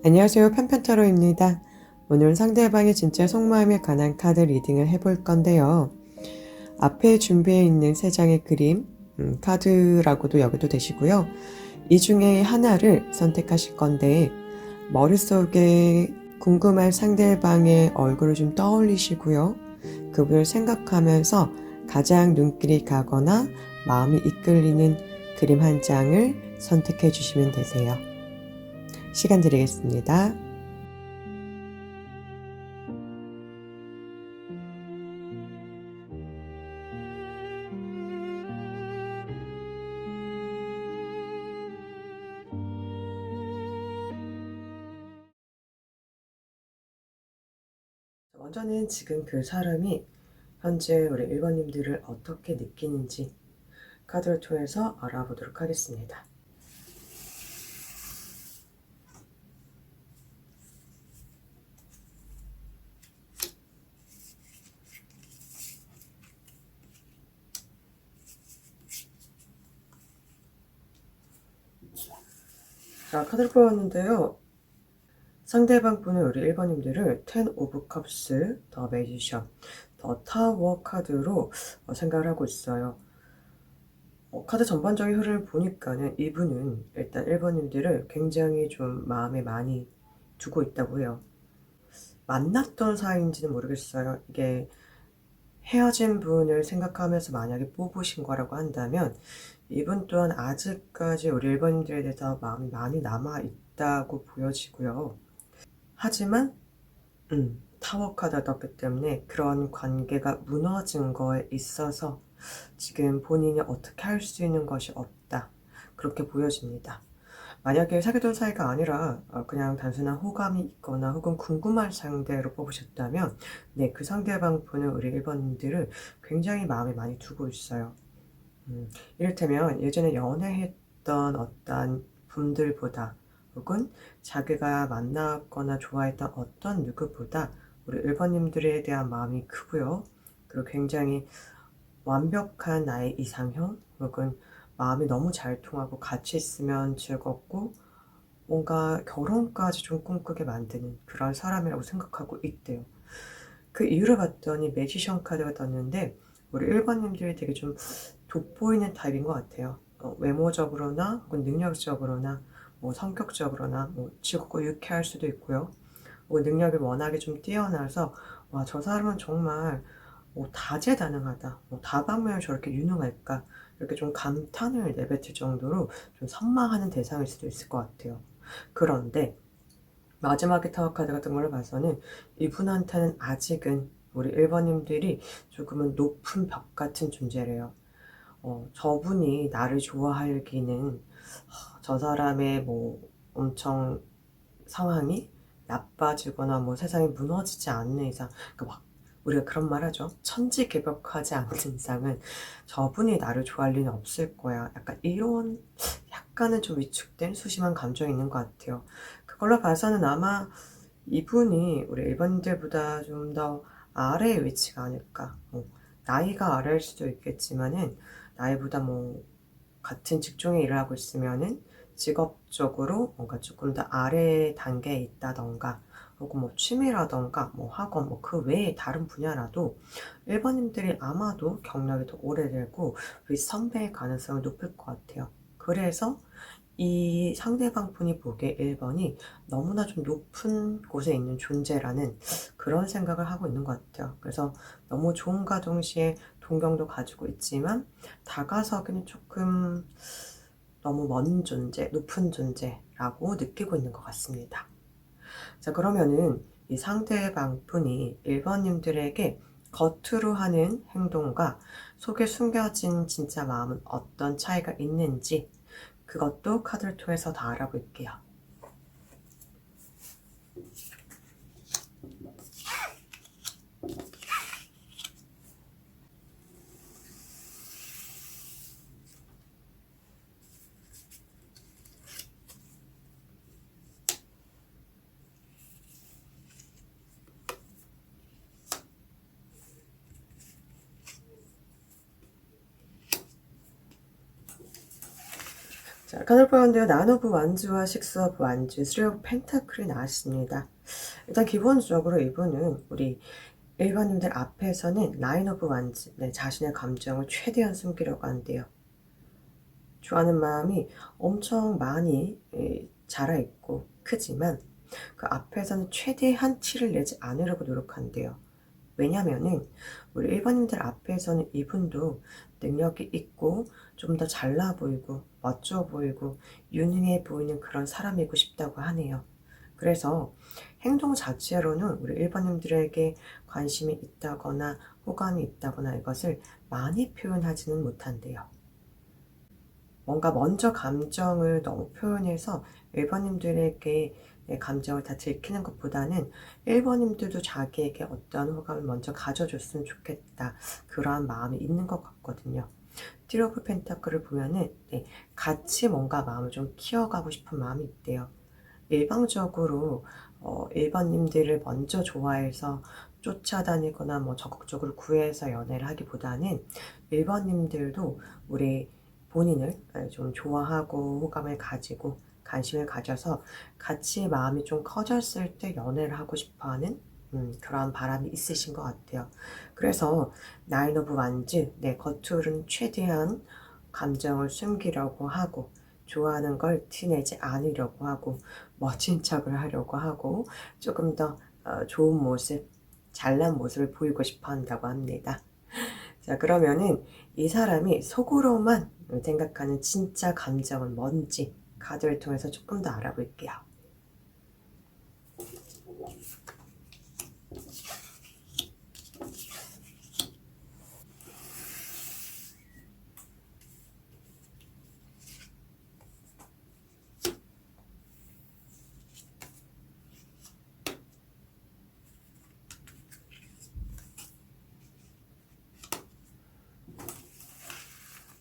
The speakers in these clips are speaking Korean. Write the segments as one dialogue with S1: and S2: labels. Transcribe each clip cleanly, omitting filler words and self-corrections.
S1: 안녕하세요. 편편타로입니다. 오늘은 상대방의 진짜 속마음에 관한 카드 리딩을 해볼 건데요. 앞에 준비해 있는 세 장의 그림, 카드라고도 여겨도 되시고요. 이 중에 하나를 선택하실 건데 머릿속에 궁금한 상대방의 얼굴을 좀 떠올리시고요. 그분을 생각하면서 가장 눈길이 가거나 마음이 이끌리는 그림 한 장을 선택해 주시면 되세요. 시간 드리겠습니다. 먼저는 지금 그 사람이 현재 우리 1번님들을 어떻게 느끼는지 카드를 통해서 알아보도록 하겠습니다. 자, 카드를 뽑았는데요. 상대방 분은 우리 1번님들을 10 오브 컵스, 더 매지션, 더 타워 카드로 생각을 하고 있어요. 카드 전반적인 흐름을 보니까는 이분은 일단 1번님들을 굉장히 좀 마음에 많이 두고 있다고 해요. 만났던 사이인지는 모르겠어요. 이게 헤어진 분을 생각하면서 만약에 뽑으신 거라고 한다면 이분 또한 아직까지 우리 1번님들에 대해서 마음이 많이 남아있다고 보여지고요. 하지만 타워 카드가 떴기 때문에 그런 관계가 무너진 거에 있어서 지금 본인이 어떻게 할 수 있는 것이 없다. 그렇게 보여집니다. 만약에 사귀던 사이가 아니라 그냥 단순한 호감이 있거나 혹은 궁금한 상대로 뽑으셨다면 네, 그 상대방 분은 우리 1번님들을 굉장히 마음에 많이 두고 있어요. 이를테면 예전에 연애했던 어떤 분들보다 혹은 자기가 만났거나 좋아했던 어떤 누구보다 우리 1번님들에 대한 마음이 크고요. 그리고 굉장히 완벽한 나의 이상형 혹은 마음이 너무 잘 통하고 같이 있으면 즐겁고 뭔가 결혼까지 좀 꿈꾸게 만드는 그런 사람이라고 생각하고 있대요. 그 이유를 봤더니 매지션 카드가 떴는데 우리 1번님들이 되게 좀 돋보이는 타입인 것 같아요. 외모적으로나 혹은 능력적으로나 뭐 성격적으로나 뭐 즐겁고 유쾌할 수도 있고요. 능력이 워낙에 좀 뛰어나서 와, 저 사람은 정말 다재다능하다. 다방면을 저렇게 유능할까? 이렇게 좀 감탄을 내뱉을 정도로 좀 선망하는 대상일 수도 있을 것 같아요. 그런데 마지막에 타워 카드 같은 걸로 봐서는 이분한테는 아직은 우리 1번님들이 조금은 높은 벽 같은 존재래요. 저분이 나를 좋아하기는 저 사람의 뭐 엄청 상황이 나빠지거나 뭐 세상이 무너지지 않는 이상, 그러니까 막 우리가 그런 말 하죠. 천지개벽하지 않는 이상은 저분이 나를 좋아할 리는 없을 거야. 약간 이런 약간은 좀 위축된 소심한 감정이 있는 것 같아요. 그걸로 봐서는 아마 이분이 우리 일반인들보다 좀 더 아래의 위치가 아닐까. 나이가 아래일 수도 있겠지만은 나이보다 뭐 같은 직종에 일을 하고 있으면은 직업적으로 뭔가 조금 더 아래 단계에 있다던가 혹은 뭐 취미라던가 뭐 학원 뭐 그 외에 다른 분야라도 일반인들이 아마도 경력이 더 오래되고 우리 선배의 가능성이 높을 것 같아요. 그래서 이 상대방 분이 보기에 1번이 너무나 좀 높은 곳에 있는 존재라는 그런 생각을 하고 있는 것 같아요. 그래서 너무 좋음과 동시에 동경도 가지고 있지만 다가서기는 조금 너무 먼 존재, 높은 존재라고 느끼고 있는 것 같습니다. 자, 그러면은 이 상대방 분이 1번님들에게 겉으로 하는 행동과 속에 숨겨진 진짜 마음은 어떤 차이가 있는지 그것도 카드를 통해서 다 알아볼게요. 자, 카드 뽑았는데요. 나인 오브 완즈와 식스 오브 완즈, 쓰리 오브 펜타클이 나왔습니다. 일단 기본적으로 이분은 우리 일반인들 앞에서는 나인 오브 완즈, 네, 자신의 감정을 최대한 숨기려고 한대요. 좋아하는 마음이 엄청 많이 자라있고 크지만 그 앞에서는 최대한 티를 내지 않으려고 노력한대요. 왜냐면은 우리 일반인들 앞에서는 이분도 능력이 있고 좀 더 잘나 보이고 멋져 보이고 유능해 보이는 그런 사람이고 싶다고 하네요. 그래서 행동 자체로는 우리 일반인들에게 관심이 있다거나 호감이 있다거나 이것을 많이 표현하지는 못한대요. 뭔가 먼저 감정을 너무 표현해서 일본인들에게 내 감정을 다 들키는 것보다는 일본인들도 자기에게 어떤 호감을 먼저 가져줬으면 좋겠다. 그러한 마음이 있는 것 같거든요. 티 오브 펜타클을 보면은 네, 같이 뭔가 마음을 좀 키워가고 싶은 마음이 있대요. 일방적으로 일본님들을 먼저 좋아해서 쫓아다니거나 뭐 적극적으로 구애해서 연애를 하기보다는 일본님들도 우리 본인을 좀 좋아하고 호감을 가지고 관심을 가져서 같이 마음이 좀 커졌을 때 연애를 하고 싶어하는 그러한 바람이 있으신 것 같아요. 그래서 나인 오브 완즈, 네, 겉으로는 최대한 감정을 숨기려고 하고 좋아하는 걸 티내지 않으려고 하고 멋진 척을 하려고 하고 조금 더 좋은 모습, 잘난 모습을 보이고 싶어 한다고 합니다. 자, 그러면은 이 사람이 속으로만 생각하는 진짜 감정은 뭔지 카드를 통해서 조금 더 알아볼게요.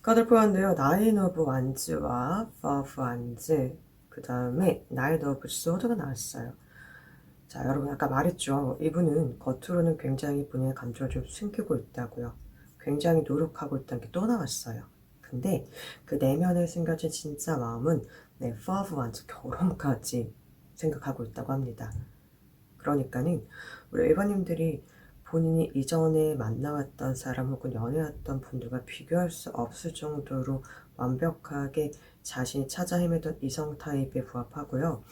S1: 카드를 뽑았는데요. 나인 오브 완즈와 파브 완즈, 그 다음에 나인 오브 소드가 나왔어요. 자, 여러분 아까 말했죠. 이분은 겉으로는 굉장히 본인의 감정을 좀 숨기고 있다고요. 굉장히 노력하고 있다는 게 또 나왔어요. 근데 그 내면에 숨겨진 진짜 마음은 네, 파브 완즈 결혼까지 생각하고 있다고 합니다. 그러니까는 우리 일반인들이 본인이 이전에 만나왔던 사람 혹은 연애했던 분들과 비교할 수 없을 정도로 완벽하게 자신이 찾아 헤매던 이성 타입에 부합하고요.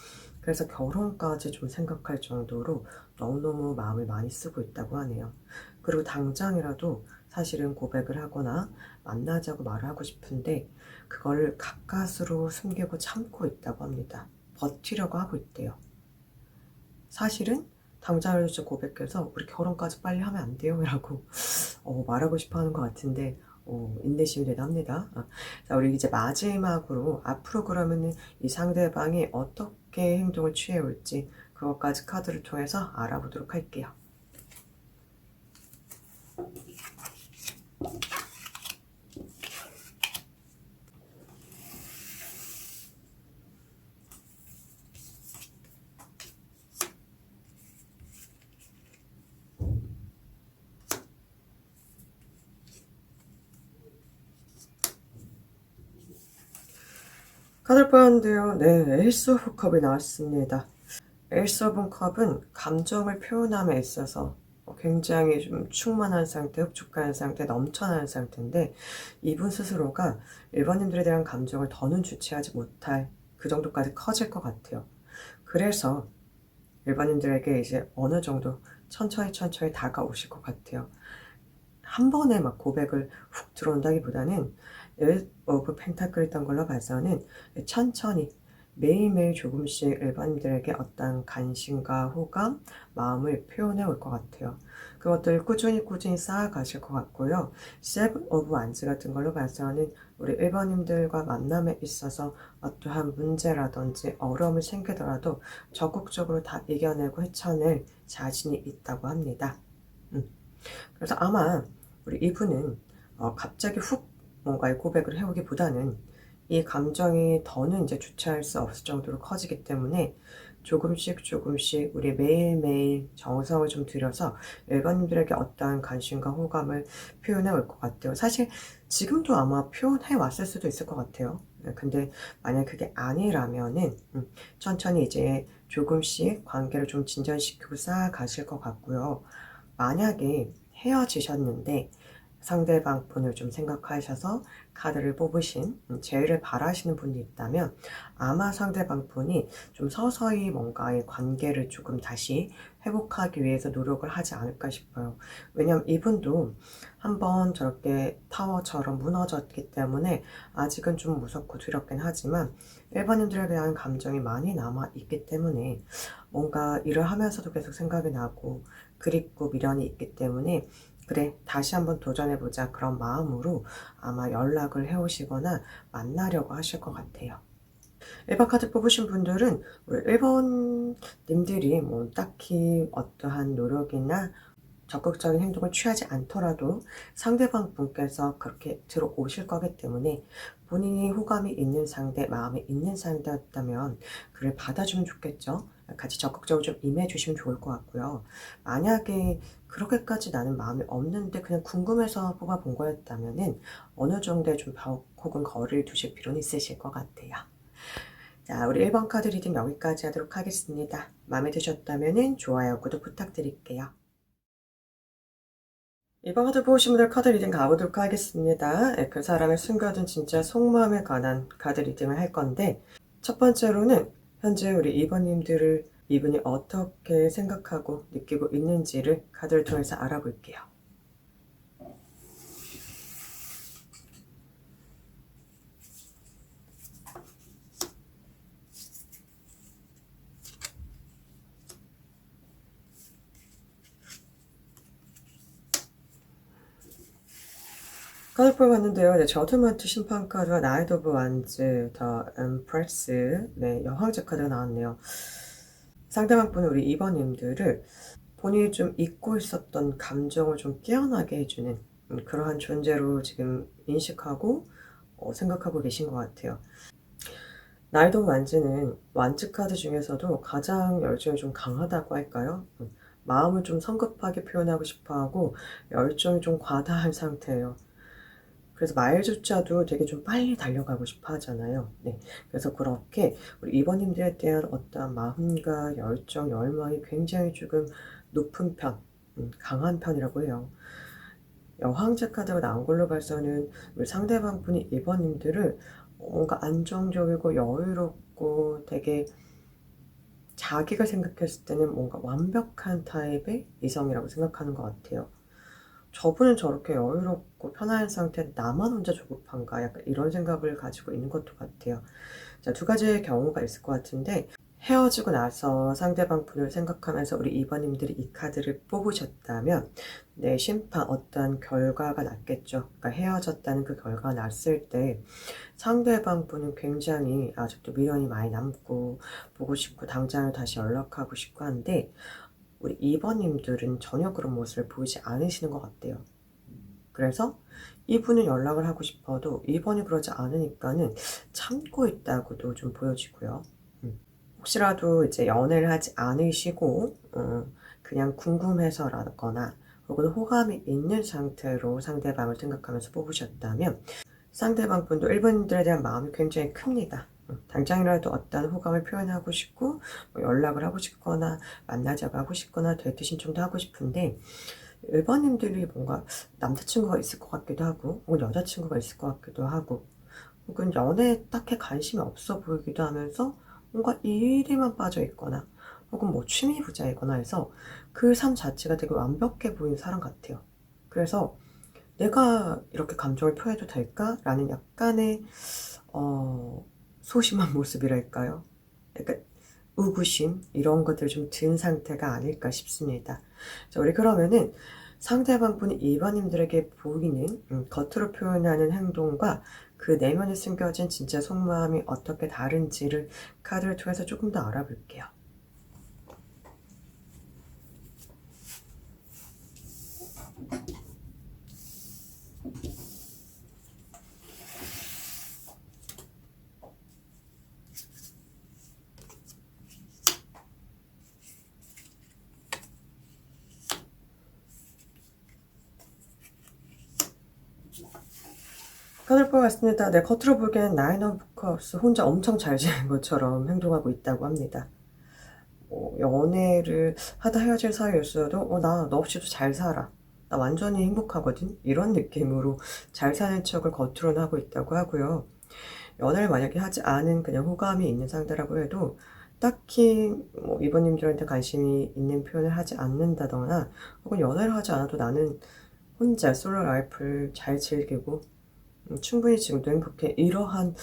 S1: 그래서 결혼까지 좀 생각할 정도로 너무너무 마음을 많이 쓰고 있다고 하네요. 그리고 당장이라도 사실은 고백을 하거나 만나자고 말을 하고 싶은데 그걸 가까스로 숨기고 참고 있다고 합니다. 버티려고 하고 있대요. 사실은 당장을 진짜 고백해서 우리 결혼까지 빨리 하면 안 돼요? 라고 말하고 싶어 하는 것 같은데 인내심이 대단합니다. 자, 우리 이제 마지막으로 앞으로 그러면은 이 상대방이 어떻게 행동을 취해 올지 그것까지 카드를 통해서 알아보도록 할게요. 카드를 뽑았는데요. 네, 에이스 오브 컵이 나왔습니다. 에이스 오브 컵은 감정을 표현함에 있어서 굉장히 좀 충만한 상태, 흡족한 상태, 넘쳐나는 상태인데 이분 스스로가 일반인들에 대한 감정을 더는 주체하지 못할 그 정도까지 커질 것 같아요. 그래서 일반인들에게 이제 어느 정도 천천히 다가오실 것 같아요. 한 번에 막 고백을 훅 들어온다기보다는 오브 펜타클 있던 걸로 봐서는 천천히 매일매일 조금씩 일반인들에게 어떤 관심과 호감, 마음을 표현해 올 것 같아요. 그것들 꾸준히 쌓아가실 것 같고요. 세븐 오브 완즈 같은 걸로 봐서는 우리 일반인들과 만남에 있어서 어떠한 문제라든지 어려움이 생기더라도 적극적으로 다 이겨내고 헤쳐낼 자신이 있다고 합니다. 그래서 아마 우리 이분은 갑자기 훅 뭔가의 고백을 해오기보다는 이 감정이 더는 이제 주체할 수 없을 정도로 커지기 때문에 조금씩 조금씩 우리 매일매일 정성을 좀 들여서 일반인들에게 어떠한 관심과 호감을 표현해 올 것 같아요. 사실 지금도 아마 표현해 왔을 수도 있을 것 같아요. 근데 만약 그게 아니라면은 천천히 이제 조금씩 관계를 좀 진전시키고 쌓아가실 것 같고요. 만약에 헤어지셨는데 상대방 분을 좀 생각하셔서 카드를 뽑으신 재회를 바라시는 분이 있다면 아마 상대방 분이 좀 서서히 뭔가의 관계를 조금 다시 회복하기 위해서 노력을 하지 않을까 싶어요. 왜냐면 이분도 한번 저렇게 타워처럼 무너졌기 때문에 아직은 좀 무섭고 두렵긴 하지만 일반인들에 대한 감정이 많이 남아있기 때문에 뭔가 일을 하면서도 계속 생각이 나고 그립고 미련이 있기 때문에 그래 다시 한번 도전해보자 그런 마음으로 아마 연락을 해오시거나 만나려고 하실 것 같아요. 1번 카드 뽑으신 분들은 우리 1번님들이 뭐 딱히 어떠한 노력이나 적극적인 행동을 취하지 않더라도 상대방 분께서 그렇게 들어오실 거기 때문에 본인이 호감이 있는 상대, 마음에 있는 상대였다면 그를 받아주면 좋겠죠. 같이 적극적으로 좀 임해주시면 좋을 것 같고요. 만약에 그렇게까지 나는 마음이 없는데 그냥 궁금해서 뽑아본 거였다면은 어느 정도의 좀 벽 혹은 거리를 두실 필요는 있으실 것 같아요. 자, 우리 1번 카드 리딩 여기까지 하도록 하겠습니다. 마음에 드셨다면 좋아요, 구독 부탁드릴게요. 2번 카드 보신 분들 카드 리딩 가보도록 하겠습니다. 그 사람의 숨겨둔 진짜 속마음에 관한 카드 리딩을 할 건데 첫 번째로는 현재 우리 2번님들을 이분이 어떻게 생각하고 느끼고 있는지를 카드를 통해서 알아볼게요. 카드풀 봤는데요. 네, 저드먼트 심판 카드와 나이트 오브 완즈, 더 엠프레스, 네, 여왕제 카드가 나왔네요. 상대방 분은 우리 2번님들을 본인이 좀 잊고 있었던 감정을 좀 깨어나게 해주는 그러한 존재로 지금 인식하고 생각하고 계신 것 같아요. 나이트 오브 완즈는 완즈 카드 중에서도 가장 열정이 좀 강하다고 할까요? 마음을 좀 성급하게 표현하고 싶어하고 열정이 좀 과다한 상태예요. 그래서 말조차도 되게 좀 빨리 달려가고 싶어 하잖아요. 네. 그래서 그렇게 우리 이번님들에 대한 어떤 마음과 열정, 열망이 굉장히 조금 높은 편, 강한 편이라고 해요. 여왕제 카드가 나온 걸로 봐서는 우리 상대방 분이 이번님들을 뭔가 안정적이고 여유롭고 되게 자기가 생각했을 때는 뭔가 완벽한 타입의 이성이라고 생각하는 것 같아요. 저분은 저렇게 여유롭고 편안한 상태에 나만 혼자 조급한가 약간 이런 생각을 가지고 있는 것도 같아요. 자, 두 가지의 경우가 있을 것 같은데 헤어지고 나서 상대방 분을 생각하면서 우리 2번님들이 이 카드를 뽑으셨다면 내 심판 어떤 결과가 났겠죠. 그러니까 헤어졌다는 그 결과가 났을 때 상대방 분은 굉장히 아직도 미련이 많이 남고 보고 싶고 당장을 다시 연락하고 싶고 한데 우리 2번님들은 전혀 그런 모습을 보이지 않으시는 것 같아요. 그래서 이분은 연락을 하고 싶어도 2번이 그러지 않으니까는 참고 있다고도 좀 보여지고요. 혹시라도 이제 연애를 하지 않으시고 그냥 궁금해서라거나 혹은 호감이 있는 상태로 상대방을 생각하면서 뽑으셨다면 상대방 분도 1번들에 대한 마음이 굉장히 큽니다. 당장이라도 어떤 호감을 표현하고 싶고 뭐 연락을 하고 싶거나 만나자고 하고 싶거나 데이트 신청도 하고 싶은데 1번님들이 뭔가 남자친구가 있을 것 같기도 하고 혹은 여자친구가 있을 것 같기도 하고 혹은 연애에 딱히 관심이 없어 보이기도 하면서 뭔가 일에만 빠져 있거나 혹은 뭐 취미 부자이거나 해서 그 삶 자체가 되게 완벽해 보이는 사람 같아요. 그래서 내가 이렇게 감정을 표해도 될까? 라는 약간의 소심한 모습이랄까요? 약간 의구심 이런 것들 좀 든 상태가 아닐까 싶습니다. 자, 우리 그러면은 상대방 분이 일반인들에게 보이는 겉으로 표현하는 행동과 그 내면에 숨겨진 진짜 속마음이 어떻게 다른지를 카드를 통해서 조금 더 알아볼게요. 카드를 뽑았습니다. 네, 겉으로 보기엔 나인 오브 컵스 혼자 엄청 잘 지낸 것처럼 행동하고 있다고 합니다. 연애를 하다 헤어질 사이였어도 나 너 없이도 잘 살아. 나 완전히 행복하거든. 이런 느낌으로 잘 사는 척을 겉으로는 하고 있다고 하고요. 연애를 만약에 하지 않은 그냥 호감이 있는 상대라고 해도 딱히 이번님들한테 관심이 있는 표현을 하지 않는다거나 혹은 연애를 하지 않아도 나는 혼자 솔로 라이프를 잘 즐기고 충분히 지금도 행복해. 이러한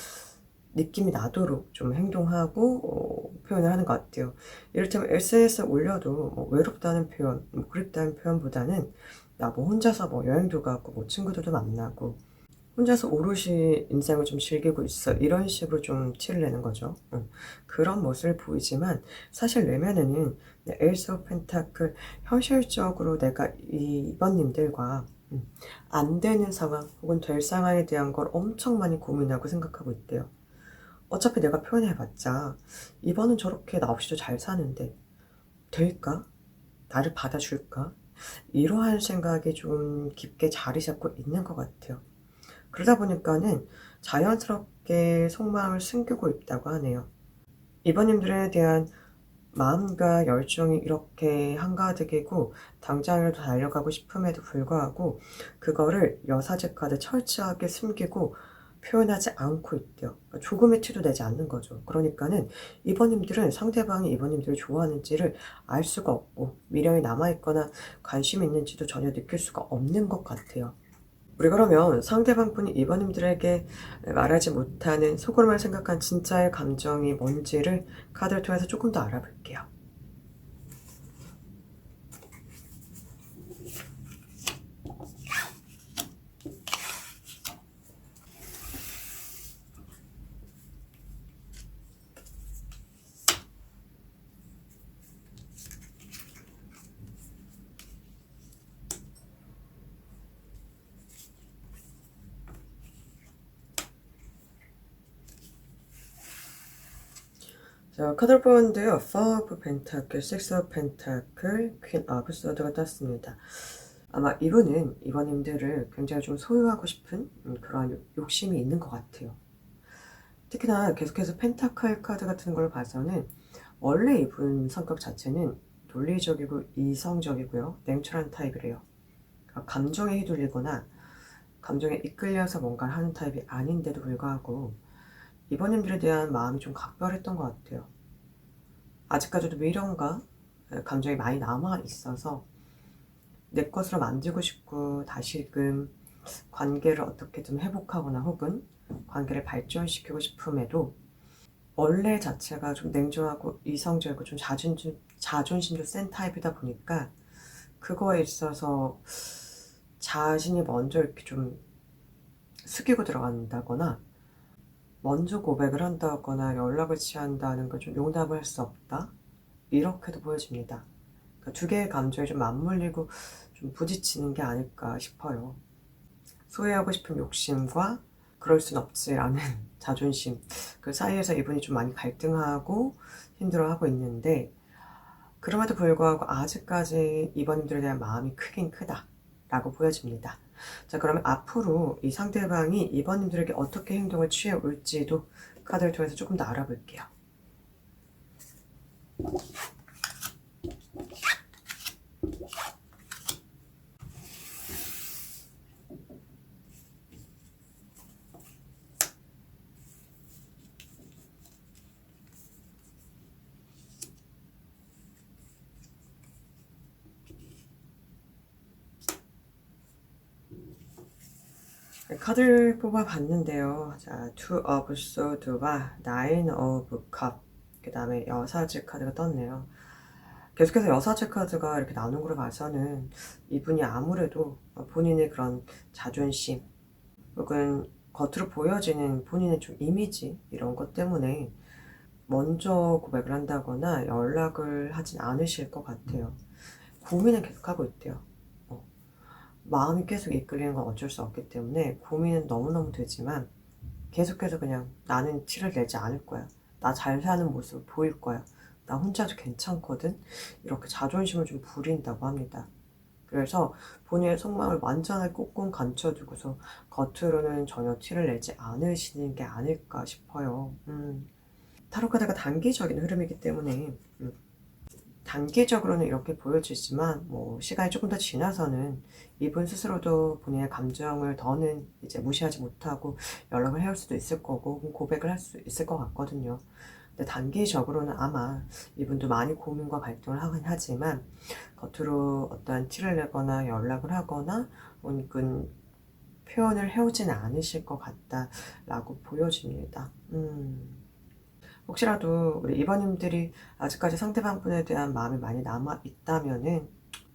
S1: 느낌이 나도록 좀 행동하고 표현을 하는 것 같아요. 이를테면 SNS에 올려도 외롭다는 표현, 그립다는 표현보다는 나 혼자서 여행도 가고 친구들도 만나고 혼자서 오롯이 인생을 좀 즐기고 있어. 이런 식으로 좀 티를 내는 거죠. 그런 모습을 보이지만 사실 내면에는 에이스 오브 펜타클 현실적으로 내가 이번님들과 안 되는 상황 혹은 될 상황에 대한 걸 엄청 많이 고민하고 생각하고 있대요. 어차피 내가 표현해봤자 이번은 저렇게 나 없이도 잘 사는데 될까? 나를 받아줄까? 이러한 생각이 좀 깊게 자리 잡고 있는 것 같아요. 그러다 보니까는 자연스럽게 속마음을 숨기고 있다고 하네요. 이번님들에 대한 마음과 열정이 이렇게 한가득이고 당장이라도 달려가고 싶음에도 불구하고 그거를 여사제 카드 철저하게 숨기고 표현하지 않고 있대요. 그러니까 조금의 티도 내지 않는 거죠. 그러니까는 이번님들은 상대방이 이번님들을 좋아하는지를 알 수가 없고 미련이 남아있거나 관심이 있는지도 전혀 느낄 수가 없는 것 같아요. 우리 그러면 상대방분이 이번님들에게 말하지 못하는 속으로만 생각한 진짜의 감정이 뭔지를 카드를 통해서 조금 더 알아볼게요. 자, 카드를 뽑았는데요. 4 오브 펜타클, 6 오브 펜타클, 퀸 오브 소드가 떴습니다. 아마 이분은 이번님들을 굉장히 좀 소유하고 싶은 그런 욕심이 있는 것 같아요. 특히나 계속해서 펜타클 카드 같은 걸 봐서는 원래 이분 성격 자체는 논리적이고 이성적이고요. 냉철한 타입이래요. 그러니까 감정에 휘둘리거나 감정에 이끌려서 뭔가를 하는 타입이 아닌데도 불구하고 이번님들에 대한 마음이 좀 각별했던 것 같아요. 아직까지도 미련과 감정이 많이 남아 있어서 내 것으로 만들고 싶고 다시금 관계를 어떻게 좀 회복하거나 혹은 관계를 발전시키고 싶음에도 원래 자체가 좀 냉정하고 이성적이고 좀 자존심도 센 타입이다 보니까 그거에 있어서 자신이 먼저 이렇게 좀 숙이고 들어간다거나 먼저 고백을 한다거나 연락을 취한다는 걸 좀 용납을 할 수 없다? 이렇게도 보여집니다. 그러니까 두 개의 감정이 좀 맞물리고 좀 부딪히는 게 아닐까 싶어요. 소유하고 싶은 욕심과 그럴 순 없지라는 자존심, 그 사이에서 이분이 좀 많이 갈등하고 힘들어하고 있는데 그럼에도 불구하고 아직까지 이번님들에 대한 마음이 크긴 크다라고 보여집니다. 자, 그러면 앞으로 이 상대방이 이번님들에게 어떻게 행동을 취해 올지도 카드를 통해서 조금 더 알아볼게요. 카드를 뽑아봤는데요. 자, 2 of Swords와 9 of Cup, 그 다음에 여사제 카드가 떴네요. 계속해서 여사제 카드가 이렇게 나오는 걸 봐서는 이분이 아무래도 본인의 그런 자존심 혹은 겉으로 보여지는 본인의 좀 이미지 이런 것 때문에 먼저 고백을 한다거나 연락을 하진 않으실 것 같아요. 고민을 계속하고 있대요. 마음이 계속 이끌리는 건 어쩔 수 없기 때문에 고민은 너무너무 되지만 계속해서 그냥 나는 티를 내지 않을 거야. 나 잘 사는 모습 보일 거야. 나 혼자도 괜찮거든. 이렇게 자존심을 좀 부린다고 합니다. 그래서 본인의 속마음을 완전하게 꽁꽁 감춰두고서 겉으로는 전혀 티를 내지 않으시는 게 아닐까 싶어요. 타로 카드가 단기적인 흐름이기 때문에 단기적으로는 이렇게 보여지지만 뭐 시간이 조금 더 지나서는 이분 스스로도 본인의 감정을 더는 이제 무시하지 못하고 연락을 해올 수도 있을 거고 고백을 할 수 있을 것 같거든요. 근데 단기적으로는 아마 이분도 많이 고민과 갈등을 하긴 하지만 겉으로 어떠한 티를 내거나 연락을 하거나 혹은 표현을 해오지는 않으실 것 같다라고 보여집니다. 혹시라도 우리 이번님들이 아직까지 상대방 분에 대한 마음이 많이 남아 있다면은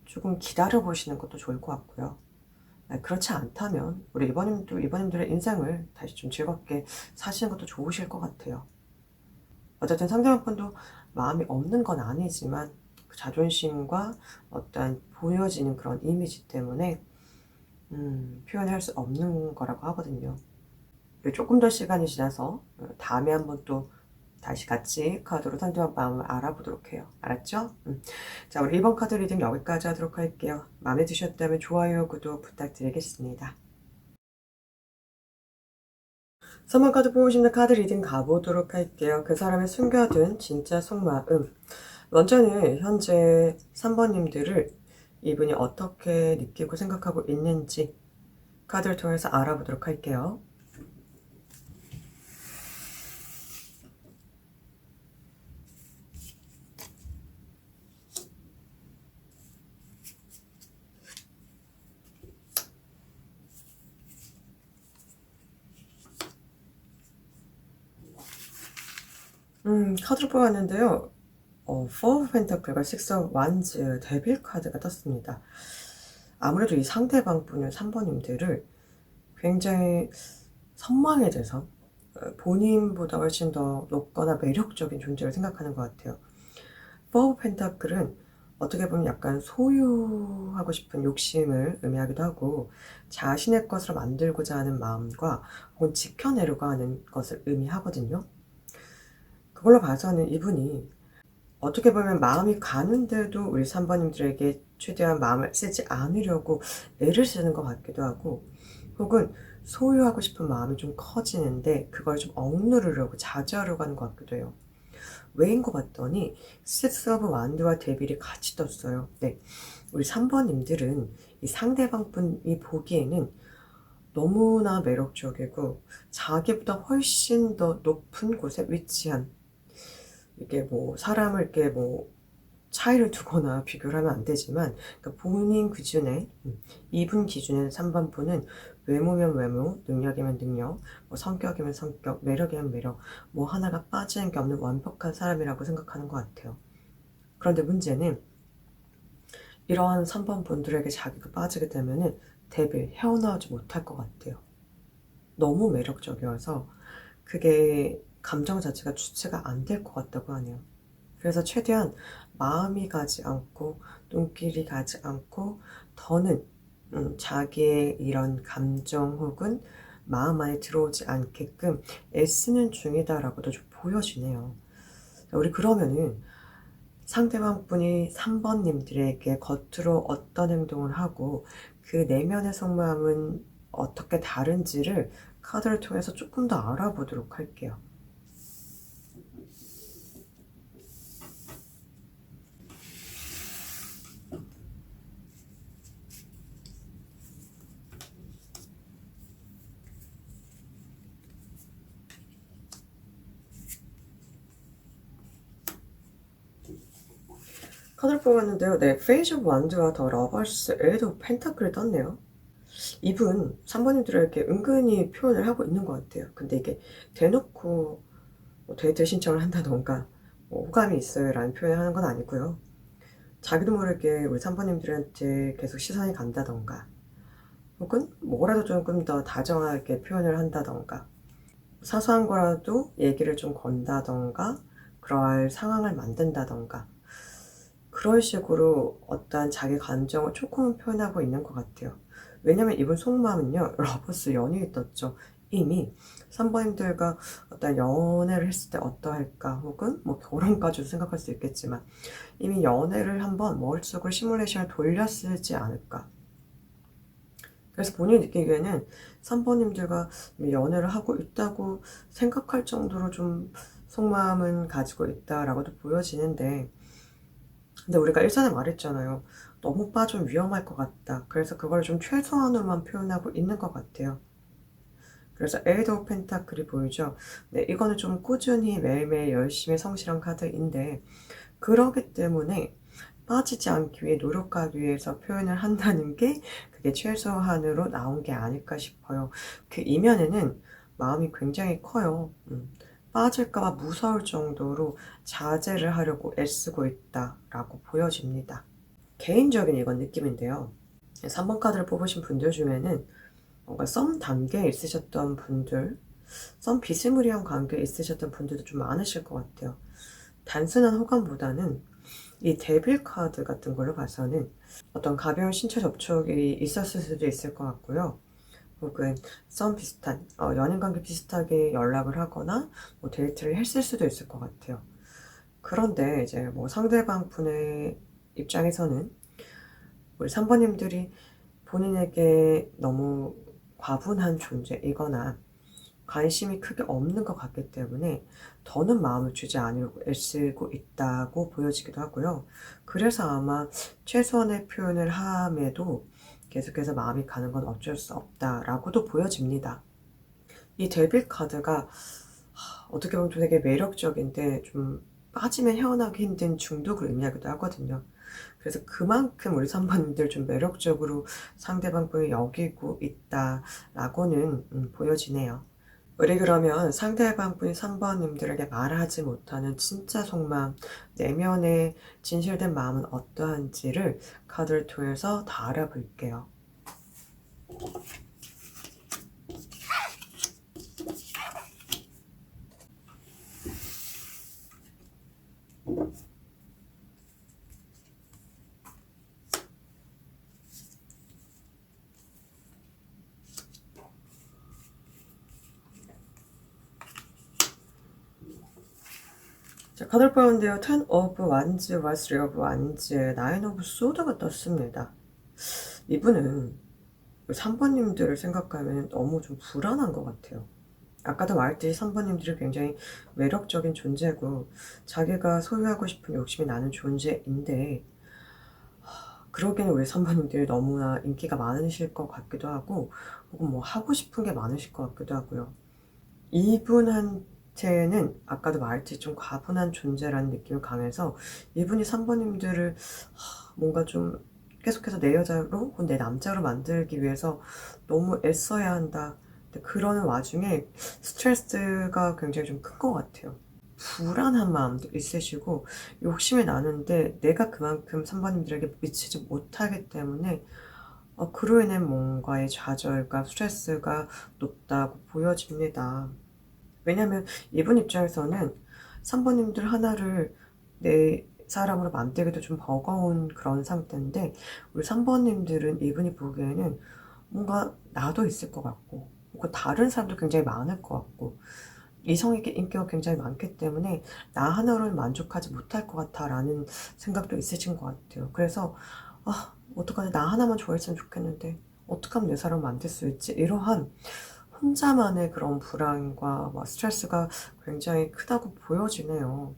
S1: 조금 기다려 보시는 것도 좋을 것 같고요. 그렇지 않다면 우리 이번님들의 인생을 다시 좀 즐겁게 사시는 것도 좋으실 것 같아요. 어쨌든 상대방 분도 마음이 없는 건 아니지만 그 자존심과 어떤 보여지는 그런 이미지 때문에 표현할 수 없는 거라고 하거든요. 조금 더 시간이 지나서 다음에 한번 또 다시 같이 카드로 상대방 마음을 알아보도록 해요. 알았죠? 자, 우리 1번 카드 리딩 여기까지 하도록 할게요. 마음에 드셨다면 좋아요, 구독 부탁드리겠습니다. 3번 카드 뽑으시는 카드 리딩 가보도록 할게요. 그 사람의 숨겨둔 진짜 속마음. 먼저는 현재 3번님들을 이분이 어떻게 느끼고 생각하고 있는지 카드를 통해서 알아보도록 할게요. 카드를 뽑았는데요. Four of Pentacle과 Six of Wands 데빌 카드가 떴습니다. 아무래도 이 상대방 분은 3번님들을 굉장히 선망에 대해서 본인보다 훨씬 더 높거나 매력적인 존재를 생각하는 것 같아요. Four of Pentacle은 어떻게 보면 약간 소유하고 싶은 욕심을 의미하기도 하고 자신의 것으로 만들고자 하는 마음과 혹은 지켜내려고 하는 것을 의미하거든요. 그걸로 봐서는 이분이 어떻게 보면 마음이 가는데도 우리 3번님들에게 최대한 마음을 쓰지 않으려고 애를 쓰는 것 같기도 하고 혹은 소유하고 싶은 마음이 좀 커지는데 그걸 좀 억누르려고 자제하려고 하는 것 같기도 해요. 왜인 거 봤더니 식스 오브 완드와 데빌이 같이 떴어요. 네, 우리 3번님들은 이 상대방 분이 보기에는 너무나 매력적이고 자기보다 훨씬 더 높은 곳에 위치한 이게 뭐 사람을 이렇게 뭐 차이를 두거나 비교를 하면 안 되지만 그러니까 본인 기준에 이분 기준에 3번 분은 외모면 외모, 능력이면 능력, 뭐 성격이면 성격, 매력이면 매력 뭐 하나가 빠지는 게 없는 완벽한 사람이라고 생각하는 것 같아요. 그런데 문제는 이런 3번 분들에게 자기가 빠지게 되면은 데빌 헤어나오지 못할 것 같아요. 너무 매력적이어서 그게 감정 자체가 주체가 안 될 것 같다고 하네요. 그래서 최대한 마음이 가지 않고 눈길이 가지 않고 더는 자기의 이런 감정 혹은 마음 안에 들어오지 않게끔 애쓰는 중이다라고도 좀 보여지네요. 우리 그러면은 상대방 분이 3번님들에게 겉으로 어떤 행동을 하고 그 내면의 속마음은 어떻게 다른지를 카드를 통해서 조금 더 알아보도록 할게요. 카드를 뽑았는데요. 네, 페이즈 오브 완드와 더 러버스, 에이드 펜타클을 떴네요. 이분 3번님들에게 은근히 표현을 하고 있는 것 같아요. 근데 이게 대놓고 뭐 데이트 신청을 한다던가 뭐 호감이 있어요 라는 표현을 하는 건 아니고요. 자기도 모르게 우리 3번님들한테 계속 시선이 간다던가 혹은 뭐라도 조금 더 다정하게 표현을 한다던가 사소한 거라도 얘기를 좀 건다던가 그럴 상황을 만든다던가 그런 식으로 어떤 자기 감정을 조금은 표현하고 있는 것 같아요. 왜냐면 이분 속마음은요. 러버스 연인이 떴죠. 이미 3번님들과 어떤 연애를 했을 때 어떠할까, 혹은 뭐 결혼까지도 생각할 수 있겠지만 이미 연애를 한번 머릿속으로 시뮬레이션을 돌렸을지 않을까. 그래서 본인이 느끼기에는 3번님들과 연애를 하고 있다고 생각할 정도로 좀 속마음은 가지고 있다라고도 보여지는데, 근데 우리가 일전에 말했잖아요. 너무 빠지면 위험할 것 같다. 그래서 그걸 좀 최소한으로만 표현하고 있는 것 같아요. 그래서 에이드 오브 펜타클이 보이죠. 네, 이거는 좀 꾸준히 매일매일 열심히 성실한 카드인데, 그러기 때문에 빠지지 않기 위해 노력하기 위해서 표현을 한다는 게 그게 최소한으로 나온 게 아닐까 싶어요. 그 이면에는 마음이 굉장히 커요. 빠질까봐 무서울 정도로 자제를 하려고 애쓰고 있다라고 보여집니다. 개인적인 이건 느낌인데요. 3번 카드를 뽑으신 분들 중에는 뭔가 썸 단계에 있으셨던 분들, 썸 비스무리한 관계에 있으셨던 분들도 좀 많으실 것 같아요. 단순한 호감보다는 이 데빌 카드 같은 걸로 봐서는 어떤 가벼운 신체 접촉이 있었을 수도 있을 것 같고요. 혹은 썸 비슷한, 연인 관계 비슷하게 연락을 하거나 뭐 데이트를 했을 수도 있을 것 같아요. 그런데 이제 뭐 상대방 분의 입장에서는 우리 3번님들이 본인에게 너무 과분한 존재이거나 관심이 크게 없는 것 같기 때문에 더는 마음을 주지 않으려고 애쓰고 있다고 보여지기도 하고요. 그래서 아마 최소한의 표현을 함에도 계속해서 마음이 가는 건 어쩔 수 없다라고도 보여집니다. 이 데빌 카드가 어떻게 보면 되게 매력적인데 좀 빠지면 헤어나기 힘든 중독을 의미하기도 하거든요. 그래서 그만큼 우리 3번님들 좀 매력적으로 상대방 분을 여기고 있다라고는 보여지네요. 우리 그러면 상대방 분이 3번님들에게 말하지 못하는 진짜 속마음, 내면의 진실된 마음은 어떠한지를 카드를 통해서 다 알아볼게요. 자, 카드를 뽑았는데요. 10 of Wands와 3 of Wands, 9 of Swords가 떴습니다. 이분은 3번님들을 생각하면 너무 좀 불안한 것 같아요. 아까도 말했듯이 3번님들이 굉장히 매력적인 존재고 자기가 소유하고 싶은 욕심이 나는 존재인데, 그러기에는 우리 3번님들이 너무나 인기가 많으실 것 같기도 하고, 혹은 뭐 하고 싶은 게 많으실 것 같기도 하고요. 이분한테는 아까도 말했듯이 좀 과분한 존재라는 느낌이 강해서 이분이 3번님들을 뭔가 좀 계속해서 내 여자로 혹은 내 남자로 만들기 위해서 너무 애써야 한다. 그러는 와중에 스트레스가 굉장히 좀 큰 것 같아요. 불안한 마음도 있으시고 욕심이 나는데 내가 그만큼 3번님들에게 미치지 못하기 때문에 그로 인해 뭔가의 좌절과 스트레스가 높다고 보여집니다. 왜냐면 이분 입장에서는 3번님들 하나를 내 사람으로 만들기도 좀 버거운 그런 상태인데, 우리 3번님들은 이분이 보기에는 뭔가 나도 있을 것 같고, 혹은 다른 사람도 굉장히 많을 것 같고, 이성에게 인기가 굉장히 많기 때문에 나 하나로는 만족하지 못할 것 같아라는 생각도 있으신 것 같아요. 그래서 어떡하지, 나 하나만 좋아했으면 좋겠는데 어떻게 하면 내 사람 만들 수 있지, 이러한 혼자만의 그런 불안과 스트레스가 굉장히 크다고 보여지네요.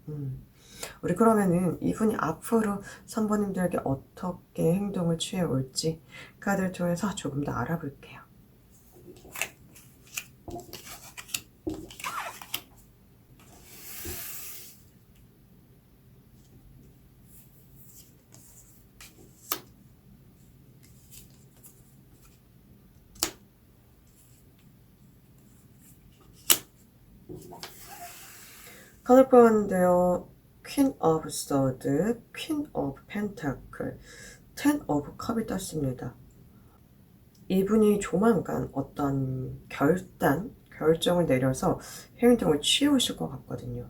S1: 우리 그러면은 이분이 앞으로 3번님들에게 어떻게 행동을 취해 올지 카드를 통해서 조금 더 알아볼게요. 카드를 뽑았는데요. 퀸 오브 소드, 퀸 오브 펜타클, 10 오브 컵이 떴습니다. 이분이 조만간 어떤 결정을 내려서 행동을 취해오실 것 같거든요.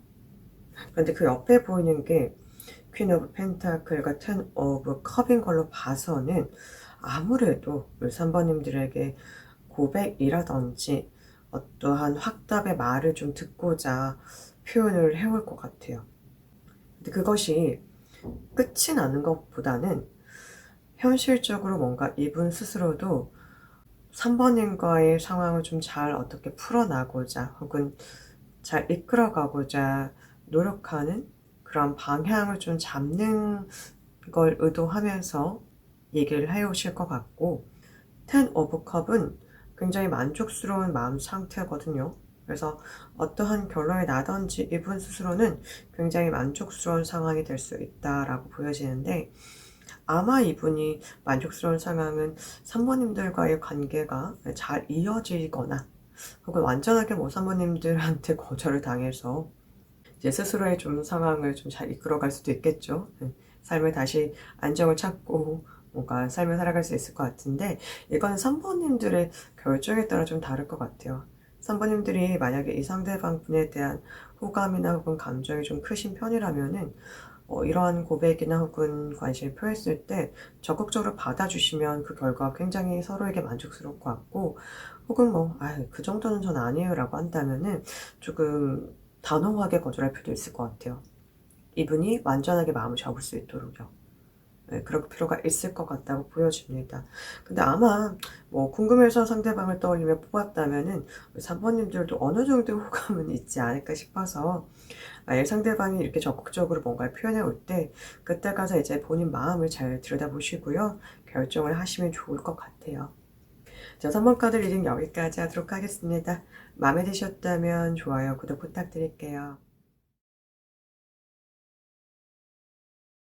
S1: 그런데 그 옆에 보이는 게 퀸 오브 펜타클과 10 오브 컵인 걸로 봐서는 아무래도 우리 3번님들에게 고백이라든지 어떠한 확답의 말을 좀 듣고자 표현을 해올 것 같아요. 근데 그것이 끝이 나는 것보다는 현실적으로 뭔가 이분 스스로도 3 번님과의 상황을 좀 잘 어떻게 풀어나고자 혹은 잘 이끌어 가고자 노력하는 그런 방향을 좀 잡는 걸 의도하면서 얘기를 해 오실 것 같고, 10 오브 컵은 굉장히 만족스러운 마음 상태거든요. 그래서 어떠한 결론이 나든지 이분 스스로는 굉장히 만족스러운 상황이 될 수 있다라고 보여지는데, 아마 이분이 만족스러운 상황은 3 번님들과의 관계가 잘 이어지거나 혹은 완전하게 뭐 3 번님들한테 거절을 당해서 이제 스스로의 좀 상황을 좀 잘 이끌어갈 수도 있겠죠. 네. 삶에 다시 안정을 찾고 뭔가 삶을 살아갈 수 있을 것 같은데, 이거는 3 번님들의 결정에 따라 좀 다를 것 같아요. 3 번님들이 만약에 이 상대방 분에 대한 호감이나 혹은 감정이 좀 크신 편이라면은 이러한 고백이나 혹은 관심을 표했을 때 적극적으로 받아주시면 그 결과가 굉장히 서로에게 만족스러울 것 같고, 혹은 뭐 "아이 그 정도는 전 아니에요."라고 한다면은 조금 단호하게 거절할 필요도 있을 것 같아요. 이분이 완전하게 마음을 접을 수 있도록요. 네, 그럴 필요가 있을 것 같다고 보여집니다. 근데 아마 뭐 궁금해서 상대방을 떠올리며 뽑았다면은 3 번님들도 어느 정도의 호감은 있지 않을까 싶어서, 만약 상대방이 이렇게 적극적으로 뭔가를 표현해 올 때 그때 가서 이제 본인 마음을 잘 들여다보시고요. 결정을 하시면 좋을 것 같아요. 자, 3번 카드 리딩 여기까지 하도록 하겠습니다. 마음에 드셨다면 좋아요, 구독 부탁드릴게요.